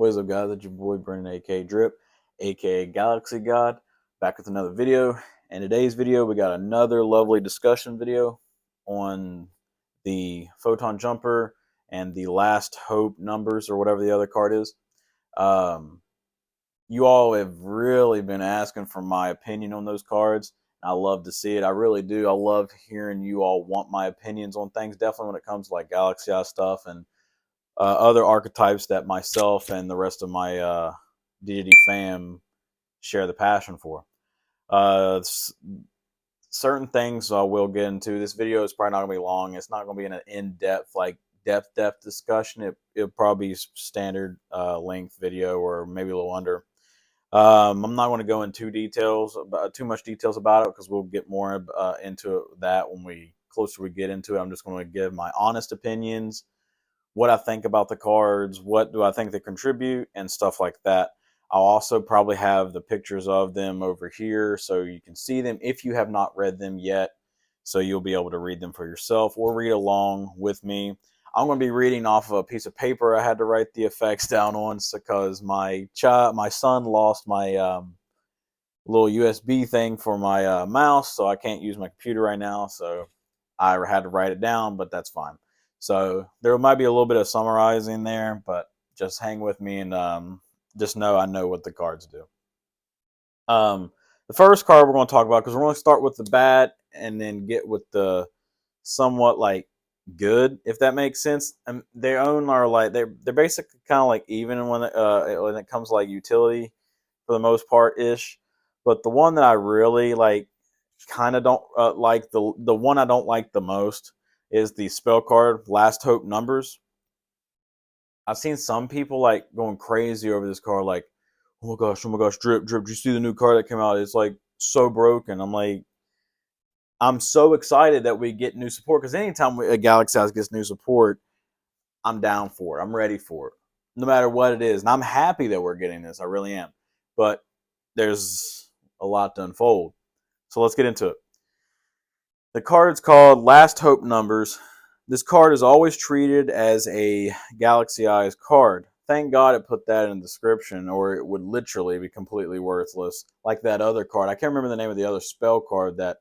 What is up, guys? It's your boy Brennan, aka Drip, aka Galaxy God, back with another video. In today's video, we got another lovely discussion video on the Photon Jumper and the Last Hope numbers, or whatever the other card is. You all have really been asking for my opinion on those cards. I love to see it. I really do. I love hearing you all want my opinions on things, definitely when it comes to like Galaxy Eye stuff and other archetypes that myself and the rest of my DD fam share the passion for. Certain things I will get into. This video is probably not going to be long. It's not going to be an in-depth, like depth discussion. It'll probably be standard length video, or maybe a little under. I'm not going to go into too much details about it, because we'll get more into that when we get into it. I'm just going to give my honest opinions, what I think about the cards, what do I think they contribute, and stuff like that. I'll also probably have the pictures of them over here so you can see them if you have not read them yet, so you'll be able to read them for yourself or read along with me. I'm going to be reading off of a piece of paper I had to write the effects down on, because my son lost my little USB thing for my mouse, so I can't use my computer right now, so I had to write it down, but that's fine. So there might be a little bit of summarizing there, but just hang with me and just know I know what the cards do. The first card we're going to talk about, because we're going to start with the bad and then get with the somewhat like good, if that makes sense. And their own are like they're basically kind of like even when it comes to like utility for the most part ish. But the one that I really like, kind of don't like, the one I don't like the most is the spell card Last Hope numbers. I've seen some people like going crazy over this card, like, oh my gosh, Drip, did you see the new card that came out? It's like so broken. I'm like, I'm so excited that we get new support, because anytime a Galaxy House gets new support, I'm down for it. I'm ready for it, no matter what it is. And I'm happy that we're getting this. I really am. But there's a lot to unfold. So let's get into it. The card's called Last Hope Numbers. This card is always treated as a Galaxy Eyes card. Thank God it put that in the description, or it would literally be completely worthless, like that other card. I can't remember the name of the other spell card that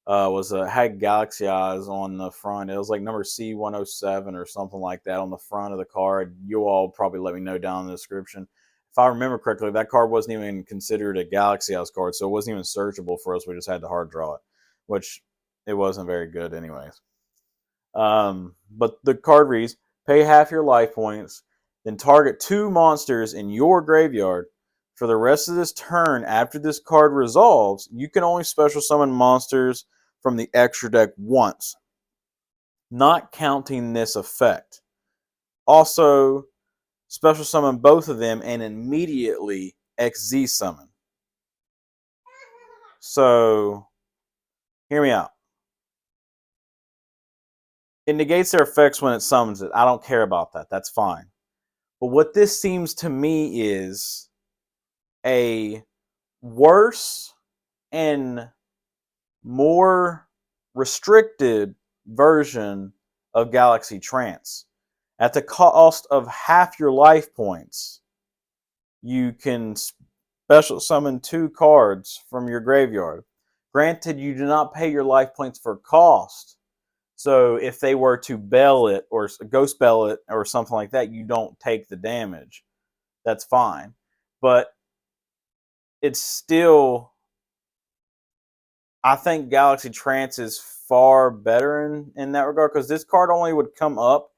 had Galaxy Eyes on the front. It was like number C107 or something like that on the front of the card. You all probably let me know down in the description. If I remember correctly, that card wasn't even considered a Galaxy Eyes card, so it wasn't even searchable for us. We just had to hard draw it, which it wasn't very good anyways. But the card reads, pay half your life points, then target 2 monsters in your graveyard. For the rest of this turn, after this card resolves, you can only special summon monsters from the extra deck once, not counting this effect. Also, special summon both of them and immediately XZ summon. So, hear me out. It negates their effects when it summons it. I don't care about that. That's fine. But what this seems to me is a worse and more restricted version of Galaxy Trance. At the cost of half your life points, you can special summon 2 cards from your graveyard. Granted, you do not pay your life points for cost. So if they were to bell it or ghost bell it or something like that, you don't take the damage. That's fine. But it's still, I think Galaxy Trance is far better in that regard, because this card only would come up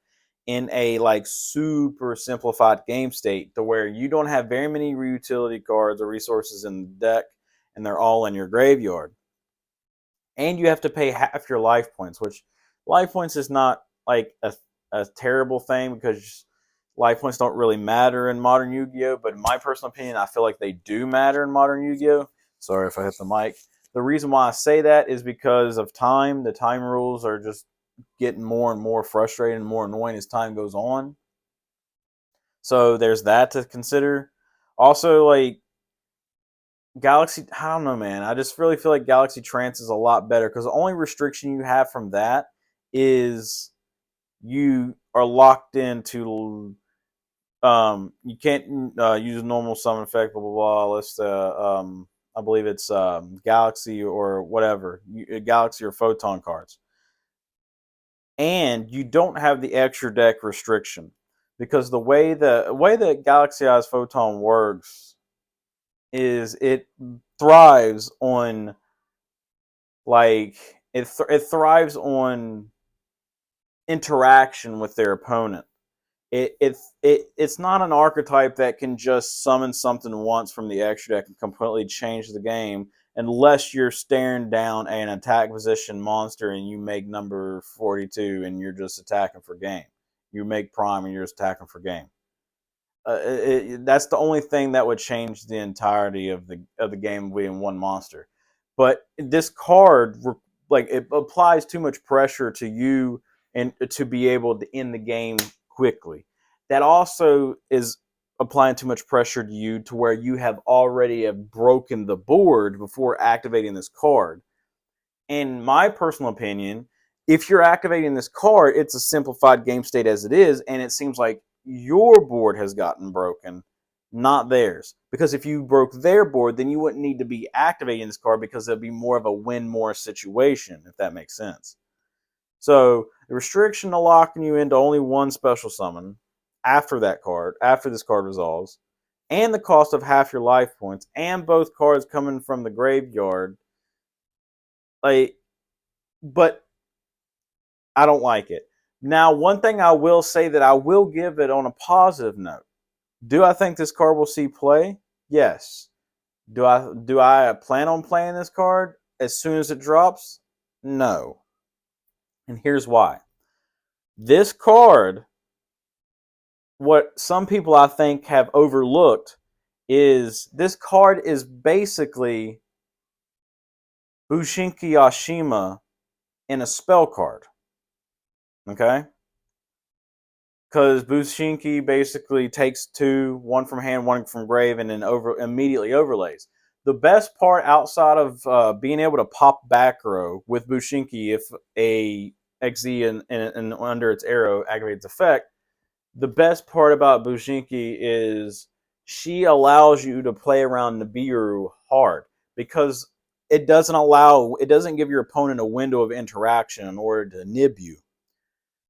in a like super simplified game state, to where you don't have very many utility cards or resources in the deck, and they're all in your graveyard. And you have to pay half your life points, which life points is not like a terrible thing, because life points don't really matter in modern Yu-Gi-Oh! But in my personal opinion, I feel like they do matter in modern Yu-Gi-Oh! Sorry if I hit the mic. The reason why I say that is because of time. The time rules are just getting more and more frustrating and more annoying as time goes on. So there's that to consider. Also, like, Galaxy, I don't know, man. I just really feel like Galaxy Trance is a lot better, because the only restriction you have from that is you are locked into You can't use normal summon effect, blah blah blah. Let's I believe it's Galaxy or whatever, Galaxy or Photon cards, and you don't have the extra deck restriction because the way that Galaxy Eyes Photon works is it thrives on like it thrives on interaction with their opponent. It's not an archetype that can just summon something once from the extra deck and completely change the game unless you're staring down an attack position monster and you make number 42 and you're just attacking for game. You make prime and you're just attacking for game. That's the only thing that would change the entirety of the game being one monster. But this card, like, it applies too much pressure to you and to be able to end the game quickly. That also is applying too much pressure to you to where you have already have broken the board before activating this card. In my personal opinion, if you're activating this card, it's a simplified game state as it is, and it seems like your board has gotten broken, not theirs. Because if you broke their board, then you wouldn't need to be activating this card because it'd be more of a win more situation, if that makes sense. So the restriction to locking you into only one special summon after this card resolves, and the cost of half your life points, and both cards coming from the graveyard, like, but I don't like it. Now, one thing I will say that I will give it on a positive note. Do I think this card will see play? Yes. Do I plan on playing this card as soon as it drops? No. And here's why. This card, what some people I think have overlooked, is this card is basically Bushinki Yashima in a spell card. Okay? Because Bushinki basically takes two, one from hand, one from grave, and then immediately overlays. The best part outside of being able to pop back row with Bushinki if a XZ and under its arrow activates effect, the best part about Bushinki is she allows you to play around Nibiru hard because it doesn't give your opponent a window of interaction in order to nib you.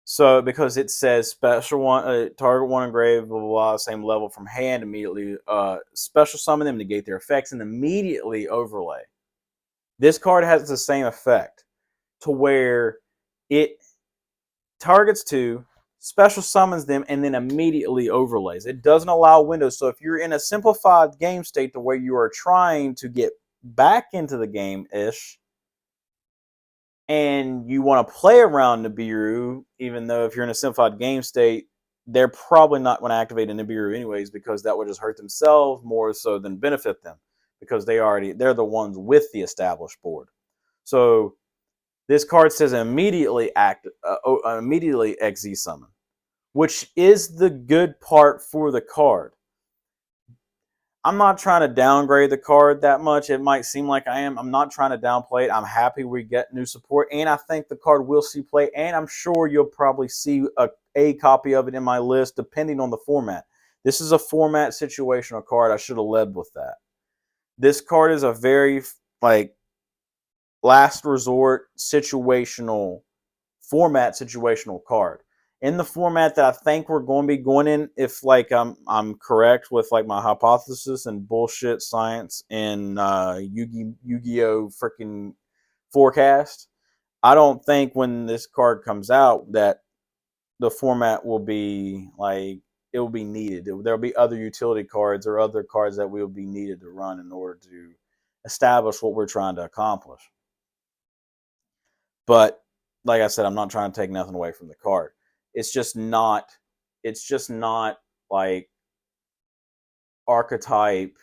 So because it says special one, target one engraved, blah, blah, blah, same level from hand, immediately special summon them, negate their effects, and immediately overlay. This card has the same effect to where it targets two, special summons them, and then immediately overlays. It doesn't allow windows. So if you're in a simplified game state to where you are trying to get back into the game-ish, and you want to play around Nibiru, even though if you're in a simplified game state, they're probably not going to activate a Nibiru anyways because that would just hurt themselves more so than benefit them because they're the ones with the established board. So this card says immediately XZ summon, which is the good part for the card. I'm not trying to downgrade the card that much. It might seem like I am. I'm not trying to downplay it. I'm happy we get new support, and I think the card will see play, and I'm sure you'll probably see a copy of it in my list, depending on the format. This is a format situational card. I should have led with that. This card is a very, like, last resort situational card. In the format that I think we're going to be going in, if like I'm correct with like my hypothesis and bullshit science and Yu-Gi-Oh freaking forecast, I don't think when this card comes out that the format will be like it will be needed. There'll be other utility cards or other cards that will be needed to run in order to establish what we're trying to accomplish. But like I said, I'm not trying to take nothing away from the card. It's just not. It's just not like archetype.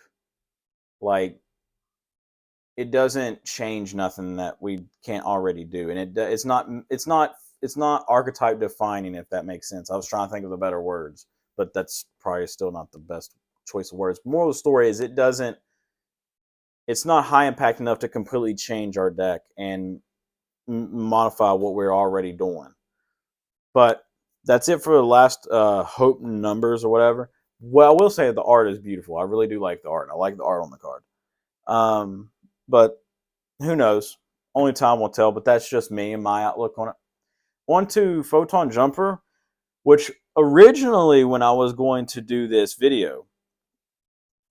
Like it doesn't change nothing that we can't already do, and it's not. It's not. It's not archetype defining. If that makes sense. I was trying to think of the better words, but that's probably still not the best choice of words. Moral of the story is it doesn't. It's not high impact enough to completely change our deck and modify what we're already doing. But that's it for the last hope numbers or whatever. Well, I will say the art is beautiful. I really do like the art. I like the art on the card. But who knows? Only time will tell. But that's just me and my outlook on it. On to Photon Jumper, which originally, when I was going to do this video,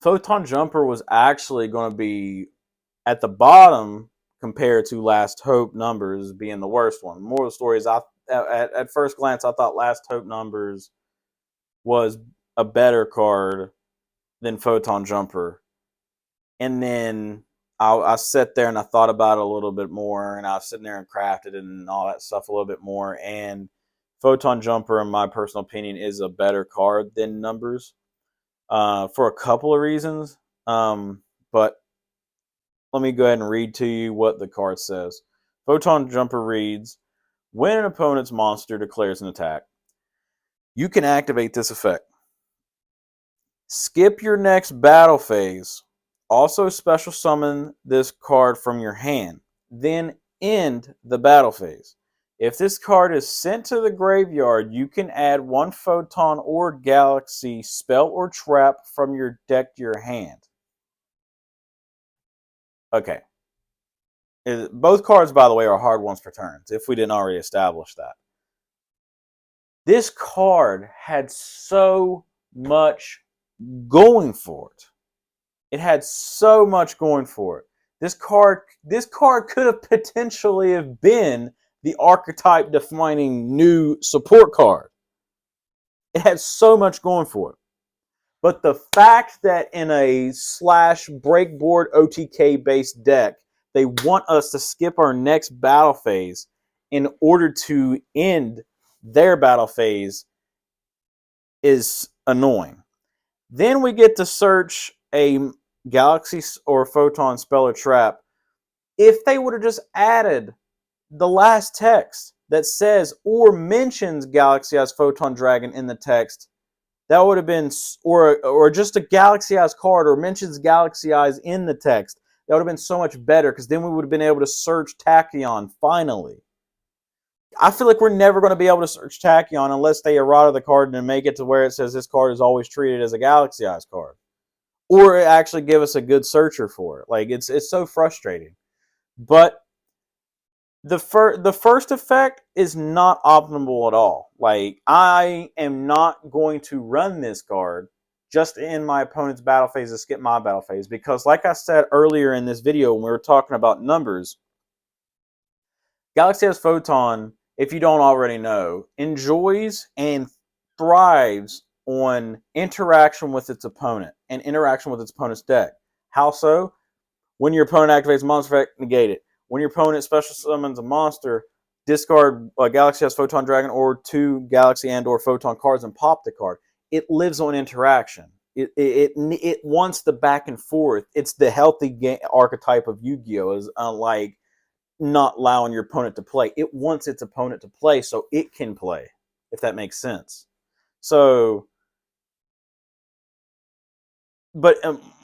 Photon Jumper was actually going to be at the bottom compared to Last Hope Numbers being the worst one. More of the story is, at first glance, I thought Last Hope Numbers was a better card than Photon Jumper. And then I sat there and I thought about it a little bit more, and I was sitting there and crafted it and all that stuff a little bit more. And Photon Jumper, in my personal opinion, is a better card than Numbers for a couple of reasons. But let me go ahead and read to you what the card says. Photon Jumper reads, when an opponent's monster declares an attack, you can activate this effect. Skip your next battle phase. Also special summon this card from your hand. Then end the battle phase. If this card is sent to the graveyard, you can add one Photon or Galaxy spell or trap from your deck to your hand. Okay. Both cards, by the way, are hard ones for turns, if we didn't already establish that. This card had so much going for it. It had so much going for it. This card could have potentially have been the archetype defining new support card. It had so much going for it. But the fact that in a slash breakboard OTK based deck, they want us to skip our next battle phase in order to end their battle phase is annoying. Then we get to search a Galaxy or Photon spell or trap. If they would have just added the last text that says or mentions Galaxy as Photon Dragon in the text, that would have been, or just a Galaxy Eyes card, or mentions Galaxy Eyes in the text. That would have been so much better, because then we would have been able to search Tachyon finally. I feel like we're never going to be able to search Tachyon unless they errata the card and make it to where it says this card is always treated as a Galaxy Eyes card, or actually give us a good searcher for it. Like it's so frustrating. But the first effect is not optimal at all. Like, I am not going to run this card just in my opponent's battle phase to skip my battle phase, because like I said earlier in this video when we were talking about numbers, Galaxy Eyes Photon, if you don't already know, enjoys and thrives on interaction with its opponent and interaction with its opponent's deck. How so? When your opponent activates a monster effect, negate it. When your opponent special summons a monster, discard a Galaxy Eyes Photon Dragon or 2 Galaxy and or Photon cards and pop the card. It lives on interaction. It wants the back and forth. It's the healthy archetype of Yu-Gi-Oh! Is unlike not allowing your opponent to play. It wants its opponent to play so it can play, if that makes sense. So, but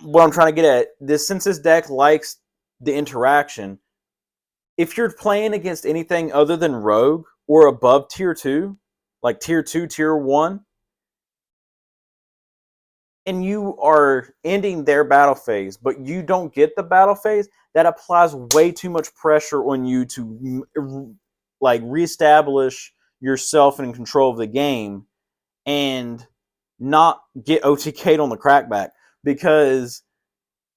what I'm trying to get at, this, since this deck likes the interaction, if you're playing against anything other than Rogue or above tier 2, like tier 2, tier 1, and you are ending their battle phase, but you don't get the battle phase, that applies way too much pressure on you to like reestablish yourself in control of the game and not get OTK'd on the crackback. Because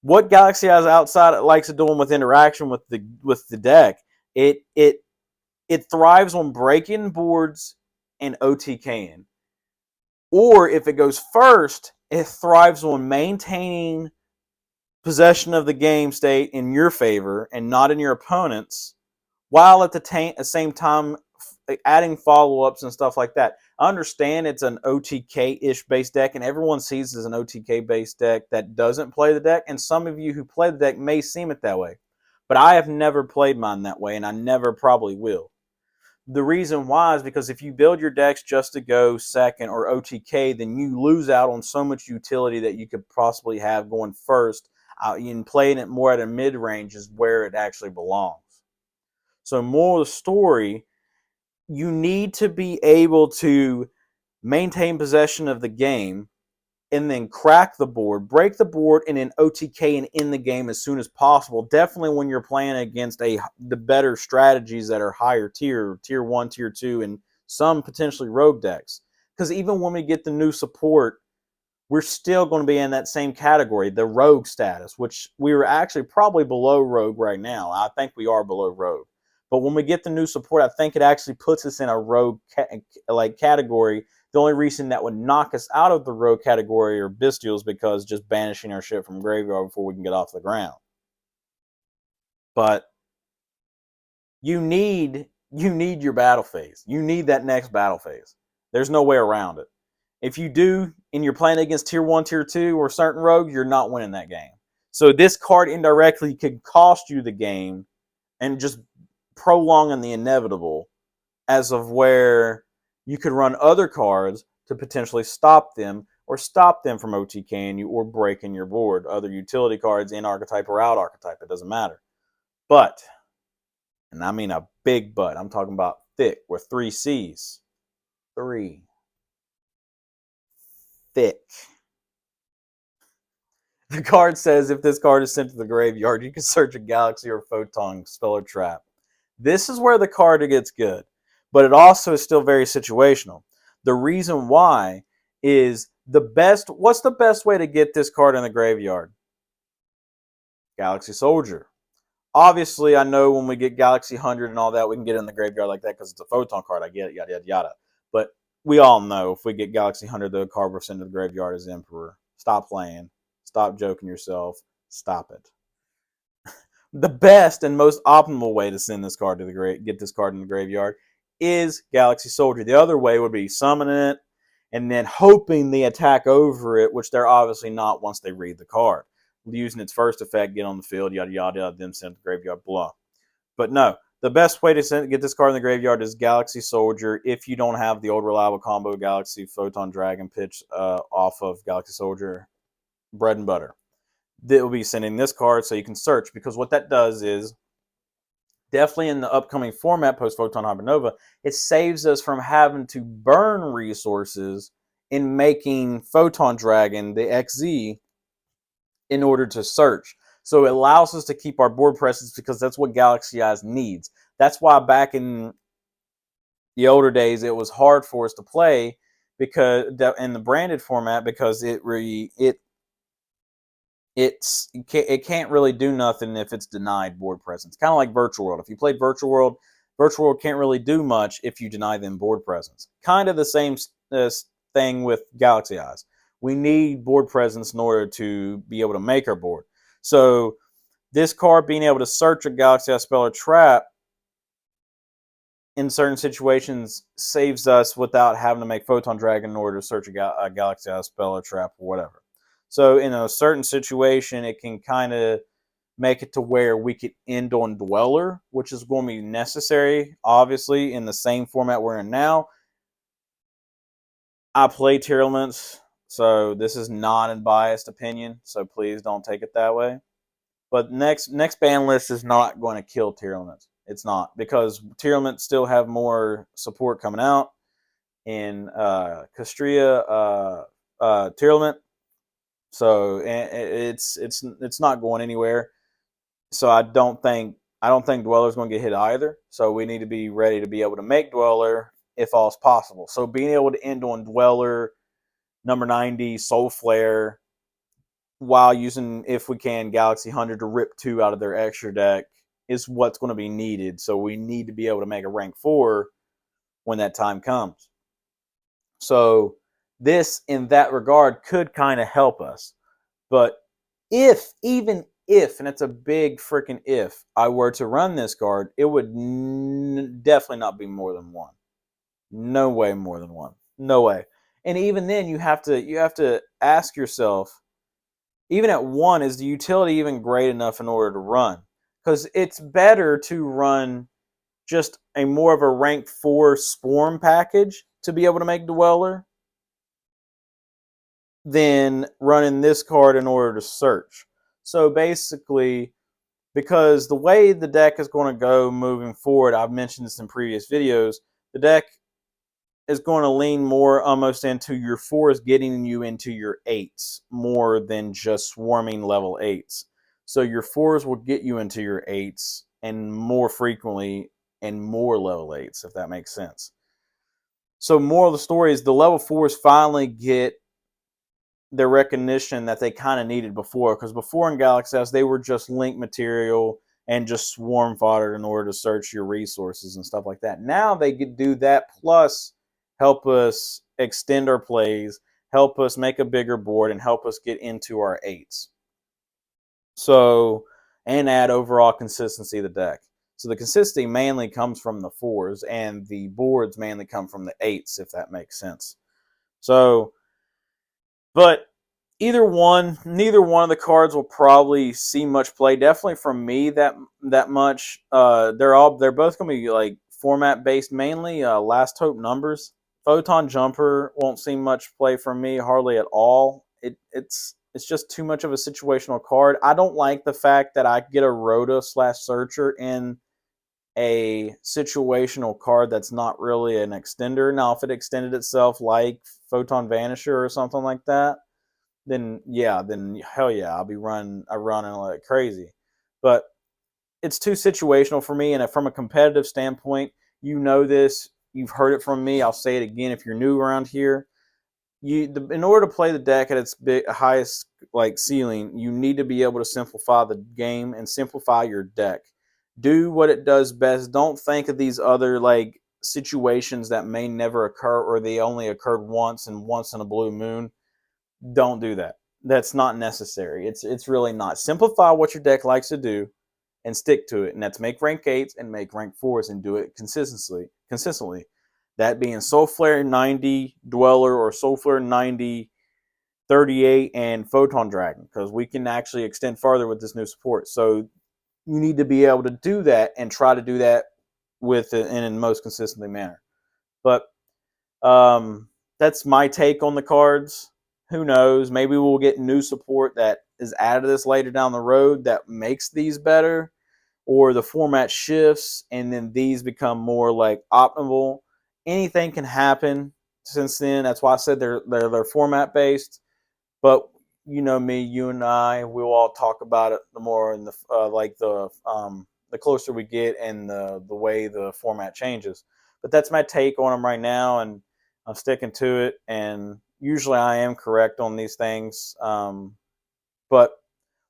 what Galaxy Eyes outside likes to doing with interaction with the deck, it thrives on breaking boards and OTKing. Or if it goes first, it thrives on maintaining possession of the game state in your favor and not in your opponent's, while at the same time adding follow-ups and stuff like that. I understand it's an OTK-ish based deck, and everyone sees it as an OTK-based deck that doesn't play the deck, and some of you who play the deck may seem it that way. But I have never played mine that way, and I never probably will. The reason why is because if you build your decks just to go second or OTK, then you lose out on so much utility that you could possibly have going first. And playing it more at a mid-range is where it actually belongs. So more of the story, you need to be able to maintain possession of the game and then crack the board, break the board, and then OTK and end the game as soon as possible. Definitely when you're playing against the better strategies that are higher tier 1, tier 2, and some potentially rogue decks. Because even when we get the new support, we're still going to be in that same category, the rogue status, which we were actually probably below rogue right now. I think we are below rogue. But when we get the new support, I think it actually puts us in a rogue category. The only reason that would knock us out of the rogue category or bestials because just banishing our shit from graveyard before we can get off the ground. But you need your battle phase. You need that next battle phase. There's no way around it. If you do, and you're playing against tier 1, tier 2, or certain rogue, you're not winning that game. So this card indirectly could cost you the game and just prolonging the inevitable, as of where you could run other cards to potentially stop them, or stop them from OTKing you or breaking your board. Other utility cards, in archetype or out archetype, it doesn't matter. But, and I mean a big but, I'm talking about thick with 3 C's. 3. Thick. The card says if this card is sent to the graveyard, you can search a Galaxy or Photon spell or trap. This is where the card gets good, but it also is still very situational. The reason why is what's the best way to get this card in the graveyard? Galaxy Soldier. Obviously, I know when we get Galaxy 100 and all that, we can get it in the graveyard like that because it's a Photon card. I get it, yada, yada, yada. But we all know if we get Galaxy 100, the card we're sending to the graveyard is Emperor. Stop playing. Stop joking yourself. Stop it. The best and most optimal way to send this card to get this card in the graveyard is Galaxy Soldier. The other way would be summoning it and then hoping they attack over it, which they're obviously not once they read the card. Using its first effect, get on the field, yada, yada, yada, then send it to the graveyard, blah. But no, the best way to get this card in the graveyard is Galaxy Soldier if you don't have the old reliable combo Galaxy Photon Dragon pitch off of Galaxy Soldier. Bread and butter. That will be sending this card so you can search, because what that does is, definitely in the upcoming format post Photon Hypernova, it saves us from having to burn resources in making Photon Dragon, the XZ, in order to search. So it allows us to keep our board presence because that's what Galaxy Eyes needs. That's why back in the older days it was hard for us to play because in the branded format, because it can't really do nothing if it's denied board presence. Kind of like Virtual World. If you played Virtual World can't really do much if you deny them board presence. Kind of the same thing with Galaxy Eyes. We need board presence in order to be able to make our board. So this card being able to search a Galaxy Eyes spell or trap in certain situations saves us without having to make Photon Dragon in order to search a Galaxy Eyes spell or trap or whatever. So in a certain situation, it can kind of make it to where we could end on Dweller, which is going to be necessary, obviously, in the same format we're in now. I play Tier Elements, so this is not a biased opinion, so please don't take it that way. But next ban list is not going to kill Tier Elements. It's not, because Tier Elements still have more support coming out in Castria Tier Element. So it's not going anywhere. So I don't think Dweller's going to get hit either. So we need to be ready to be able to make Dweller if all is possible. So being able to end on Dweller, number 90, Soul Flare, while using, if we can, Galaxy 100 to rip 2 out of their extra deck is what's going to be needed. So we need to be able to make a rank 4 when that time comes. So this, in that regard, could kind of help us. But even if, and it's a big freaking if, I were to run this card, it would definitely not be more than 1. No way more than 1. No way. And even then, you have to ask yourself, even at 1, is the utility even great enough in order to run? Because it's better to run just a more of a rank 4 Sporm package to be able to make Dweller than running this card in order to search. So basically, because the way the deck is going to go moving forward, I've mentioned this in previous videos, the deck is going to lean more almost into your 4s getting you into your 8s more than just swarming level 8s. So your 4s will get you into your 8s and more frequently and more level 8s, if that makes sense. So moral of the story is the level 4s finally get the recognition that they kind of needed before, because before in Galaxy S they were just link material and just swarm fodder in order to search your resources and stuff like that. Now they could do that plus help us extend our plays, help us make a bigger board, and help us get into our 8s. So, and add overall consistency to the deck. So the consistency mainly comes from the 4s, and the boards mainly come from the 8s, if that makes sense. So, but neither one of the cards will probably see much play. Definitely from me that much. They're both gonna be like format based mainly. Last Hope numbers. Photon Jumper won't see much play from me, hardly at all. It's just too much of a situational card. I don't like the fact that I get a Rhoda / Searcher in a situational card that's not really an extender. Now, if it extended itself like Photon Vanisher or something like that, then hell yeah, I'll be running like crazy. But it's too situational for me, and from a competitive standpoint, you know this, you've heard it from me. I'll say it again if you're new around here. In order to play the deck at its highest like ceiling, you need to be able to simplify the game and simplify your deck. Do what it does best. Don't think of these other like situations that may never occur, or they only occurred once and once in a blue moon. Don't do that. That's not necessary. It's really not. Simplify what your deck likes to do and stick to it. And that's make rank 8s and make rank 4s and do it consistently. That being Soul Flare 90 Dweller or Soul Flare 90 38 and Photon Dragon, because we can actually extend farther with this new support. So you need to be able to do that and try to do that with it in the most consistently manner. But that's my take on the cards. Who knows? Maybe we'll get new support that is added to this later down the road that makes these better, or the format shifts and then these become more like optimal. Anything can happen since then. That's why I said they're format based. But you know me, you and I, we'll all talk about it the more in the closer we get and the way the format changes. But that's my take on them right now, and I'm sticking to it. And usually I am correct on these things. But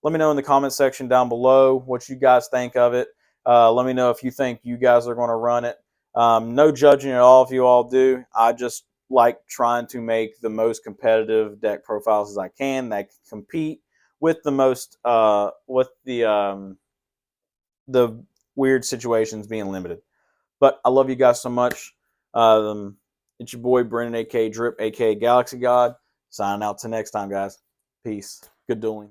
let me know in the comment section down below what you guys think of it. Let me know if you think you guys are going to run it. No judging at all if you all do. I just like trying to make the most competitive deck profiles as I can that can compete with the most the weird situations being limited. But I love you guys so much. It's your boy Brennan, aka Drip, aka Galaxy God. Signing out till next time, guys. Peace. Good dueling.